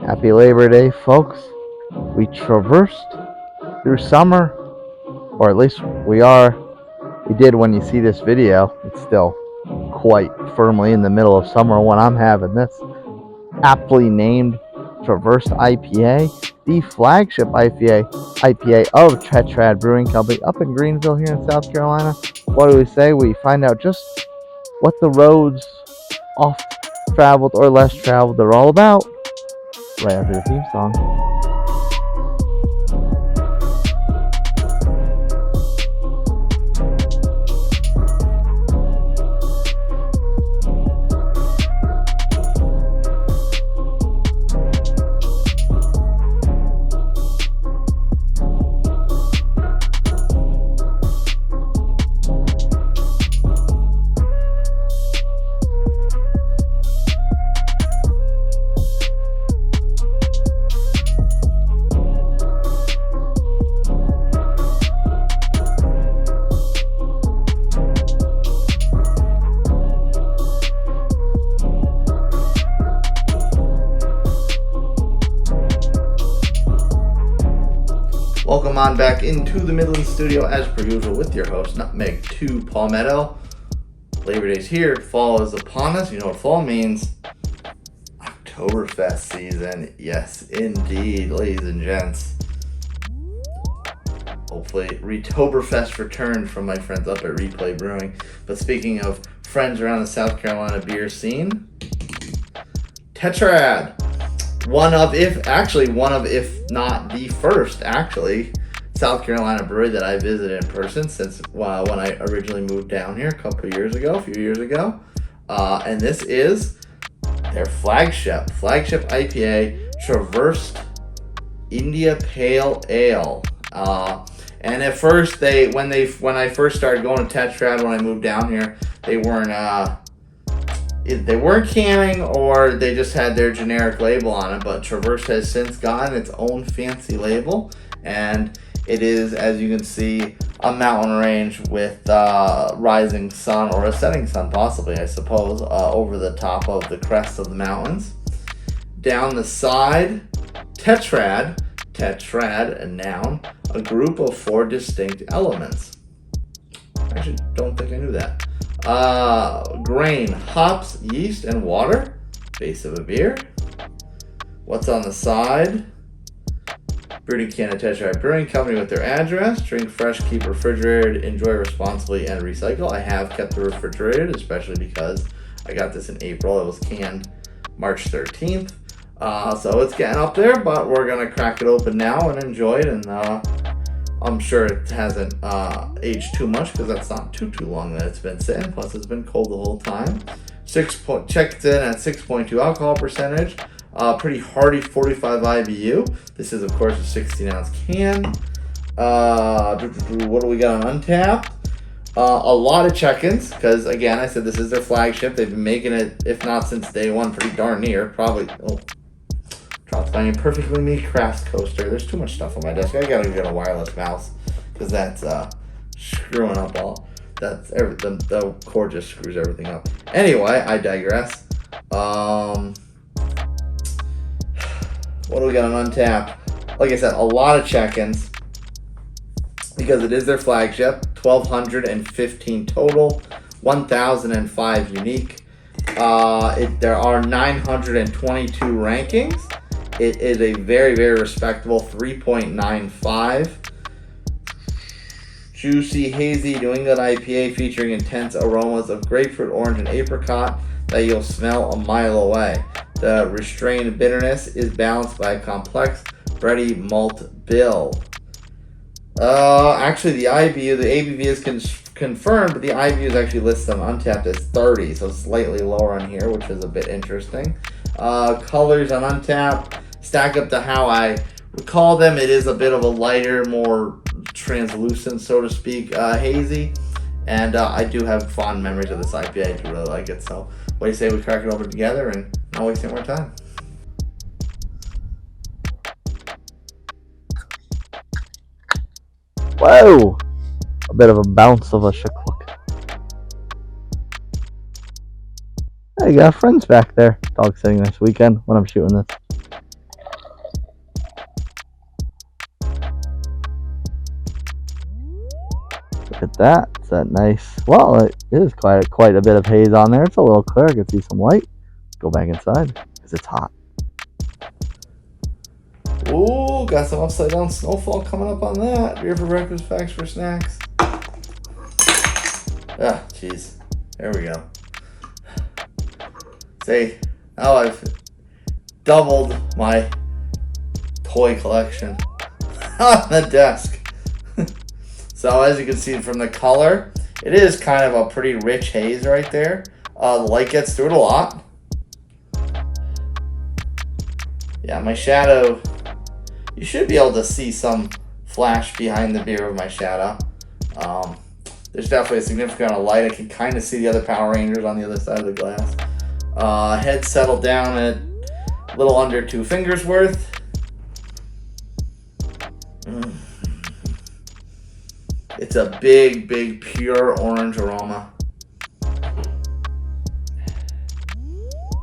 Happy Labor Day, folks. We traversed through summer, or at least we did when you see this video. It's still quite firmly in the middle of summer when I'm having this. Aptly named Traverse IPA, the flagship IPA of Tetrad Brewing Company up in Greenville here in South Carolina. What do we say? We find out just what the roads, off traveled or less traveled, are all about right after the theme song. Welcome on back into the Midland studio as per usual with your host, Nutmeg 2 Palmetto. Labor Day's here. Fall is upon us. You know what fall means? Oktoberfest season. Yes, indeed, ladies and gents. Hopefully, Retoberfest returned from my friends up at Replay Brewing. But speaking of friends around the South Carolina beer scene, Tetrad. One of, if not the first, South Carolina brewery that I visited in person since when I originally moved down here a few years ago. And this is their flagship IPA, Traversed India Pale Ale. And at first, when I first started going to Tetrad when I moved down here, they weren't canning, or they just had their generic label on it, but Traverse has since gotten its own fancy label, and it is, as you can see, a mountain range with rising sun, or a setting sun possibly, I suppose, over the top of the crest of the mountains. Down the side, Tetrad, a noun, a group of 4 distinct elements. I actually don't think I knew that. Grain, hops, yeast, and water. Base of a beer. What's on the side? Brewed can of Tetrad Brewing Company with their address. Drink fresh, keep refrigerated, enjoy responsibly, and recycle. I have kept it refrigerated, especially because I got this in April. It was canned March 13th. So it's getting up there, but we're going to crack it open now and enjoy it. And I'm sure it hasn't aged too much, because that's not too long that it's been sitting. Plus, it's been cold the whole time. Checked in at 6.2 alcohol percentage. Pretty hearty 45 IBU. This is, of course, a 16-ounce can. What do we got on Untapped? A lot of check-ins, because, again, I said this is their flagship. They've been making it, if not since day one, pretty darn near. Probably... Dropped by a perfectly made craft coaster. There's too much stuff on my desk. I gotta get a wireless mouse, because that's screwing up all. The cord just screws everything up. Anyway, I digress. What do we got on Untapped? Like I said, a lot of check-ins, because it is their flagship. 1,215 total, 1,005 unique. There are 922 rankings. It is a very, very respectable 3.95. Juicy, hazy New England IPA featuring intense aromas of grapefruit, orange, and apricot that you'll smell a mile away. The restrained bitterness is balanced by a complex bready malt bill. Actually, the ABV is confirmed, but the IBU is actually listed on Untapped as 30, so slightly lower on here, which is a bit interesting. Colors on Untapped stack up to how I recall them. It is a bit of a lighter, more translucent, so to speak, hazy. And I do have fond memories of this IPA. I do really like it. So what do you say we crack it over together and not waste any more time? Whoa! A bit of a bounce of a shakluk. Hey, you got friends back there. Dog sitting this weekend when I'm shooting this. Look at that. It's that nice. Well, it is quite a bit of haze on there. It's a little clear. I can see some light. Go back inside because it's hot. Ooh, got some upside down snowfall coming up on that. Beer for breakfast, facts for snacks. Ah, jeez. There we go. See, now I've doubled my toy collection on the desk. So as you can see from the color, it is kind of a pretty rich haze right there. The light gets through it a lot. Yeah, my shadow, you should be able to see some flash behind the beer of my shadow. There's definitely a significant amount of light. I can kind of see the other Power Rangers on the other side of the glass. Head settled down at a little under 2 fingers worth. It's a big, big, pure orange aroma.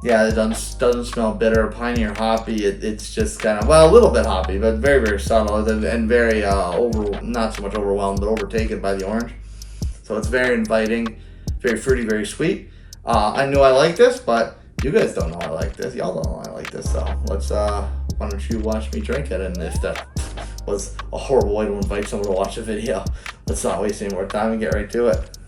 Yeah, it doesn't smell bitter, piney, or hoppy. It's just kind of, well, a little bit hoppy, but very, very subtle and very, not so much overwhelmed, but overtaken by the orange. So it's very inviting, very fruity, very sweet. I knew I liked this, but you guys don't know I like this. Y'all don't know I like this, so let's, why don't you watch me drink it? And if that was a horrible way to invite someone to watch a video, let's not waste any more time and get right to it.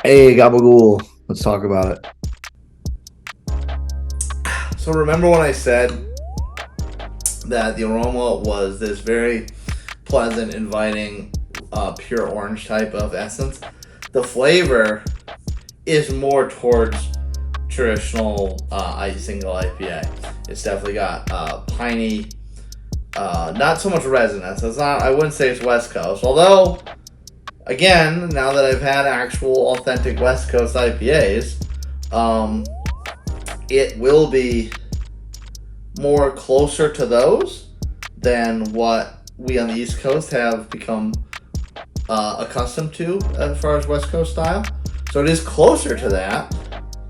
Hey, Gabagool, let's talk about it. So remember when I said that the aroma was this very pleasant, inviting, pure orange type of essence? The flavor is more towards traditional single IPA. It's definitely got piney, not so much resinous. It's not. I wouldn't say it's West Coast, although. Again, now that I've had actual authentic West Coast IPAs, it will be more closer to those than what we on the East Coast have become accustomed to as far as West Coast style. So it is closer to that.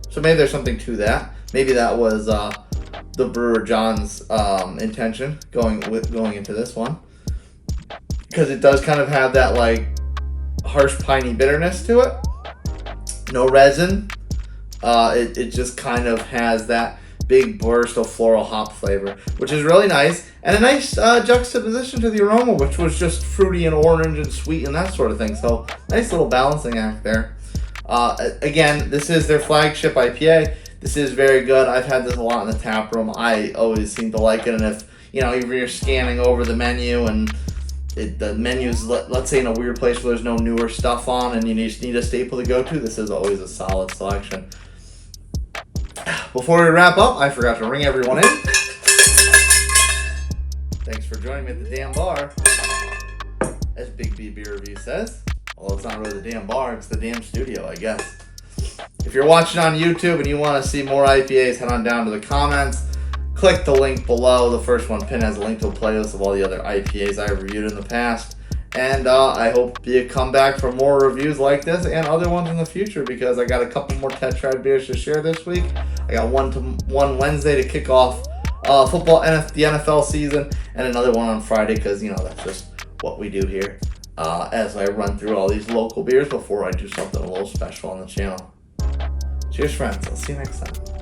So maybe there's something to that. Maybe that was the brewer John's intention going into this one, because it does kind of have that like harsh piney bitterness to it. No resin. It just kind of has that big burst of floral hop flavor, which is really nice, and a nice juxtaposition to the aroma, which was just fruity and orange and sweet and that sort of thing. So nice little balancing act there. Again, this is their flagship IPA. This is very good. I've had this a lot in the tap room. I always seem to like it, and if you're scanning over the menu and the menu's, let's say, in a weird place where there's no newer stuff on and you just need a staple to go to, this is always a solid selection. Before we wrap up, I forgot to ring everyone in. Thanks for joining me at the damn bar, as Big B Beer Review says. Although it's not really the damn bar, it's the damn studio, I guess. If you're watching on YouTube and you want to see more IPAs, head on down to the comments. Click the link below. The first one pinned has a link to a playlist of all the other IPAs I've reviewed in the past. And I hope you come back for more reviews like this and other ones in the future, because I got a couple more Tetrad beers to share this week. I got one Wednesday to kick off football and the NFL season, and another one on Friday, because that's just what we do here as I run through all these local beers before I do something a little special on the channel. Cheers, friends. I'll see you next time.